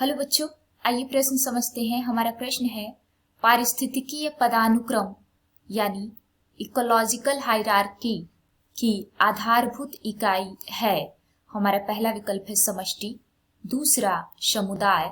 Hello बच्चों, आइए प्रश्न समझते हैं। हमारा प्रश्न है पारिस्थितिकीय पदानुक्रम यानी इकोलॉजिकल हायरार्की की आधारभूत इकाई है। हमारा पहला विकल्प है समष्टि, दूसरा समुदाय,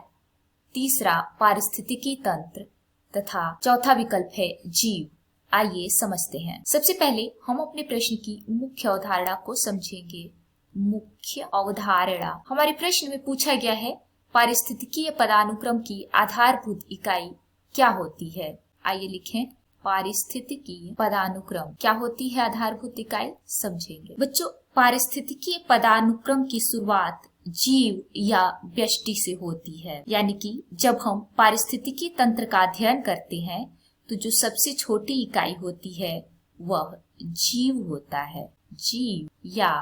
तीसरा पारिस्थितिकी तंत्र तथा चौथा विकल्प है जीव। आइए समझते हैं। सबसे पहले हम अपने प्रश्न की मुख्य अवधारणा को समझेंगे। मुख्य अवधारणा, हमारे प्रश्न में पूछा गया है पारिस्थितिकीय पदानुक्रम की आधारभूत इकाई क्या होती है। आइए लिखें, पारिस्थितिकीय पदानुक्रम क्या होती है आधारभूत इकाई, समझेंगे। बच्चों, पारिस्थितिकीय पदानुक्रम की शुरुआत जीव या व्यष्टि से होती है, यानी कि जब हम पारिस्थितिकी तंत्र का अध्ययन करते हैं तो जो सबसे छोटी इकाई होती है वह जीव होता है। जीव या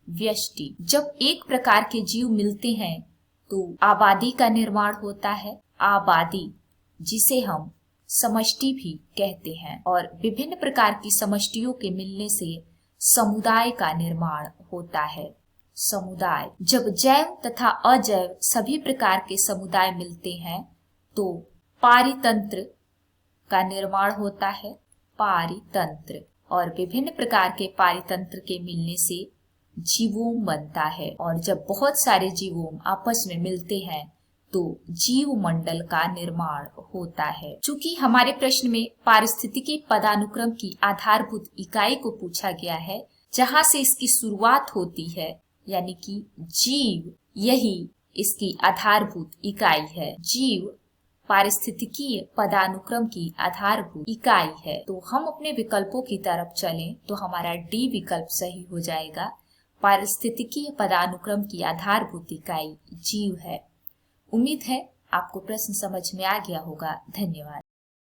व्यष्टि। जब एक प्रकार के जीव मिलते हैं तो आबादी का निर्माण होता है। आबादी जिसे हम समष्टि भी कहते हैं, और विभिन्न प्रकार की समष्टियों के मिलने से समुदाय का निर्माण होता है। समुदाय, जब जैव तथा अजैव सभी प्रकार के समुदाय मिलते हैं तो पारितंत्र का निर्माण होता है। पारितंत्र, और विभिन्न प्रकार के पारितंत्र के मिलने से जीवोम बनता है, और जब बहुत सारे जीवोम आपस में मिलते हैं तो जीव मंडल का निर्माण होता है। चूंकि हमारे प्रश्न में पारिस्थितिकी पदानुक्रम की आधारभूत इकाई को पूछा गया है, जहां से इसकी शुरुआत होती है, यानी कि जीव, यही इसकी आधारभूत इकाई है। जीव पारिस्थितिकीय पदानुक्रम की आधारभूत इकाई है। तो हम अपने विकल्पों की तरफ चलें तो हमारा डी विकल्प सही हो जाएगा। पारिस्थितिकीय पदानुक्रम की आधारभूत इकाई जीव है। उम्मीद है आपको प्रश्न समझ में आ गया होगा। धन्यवाद।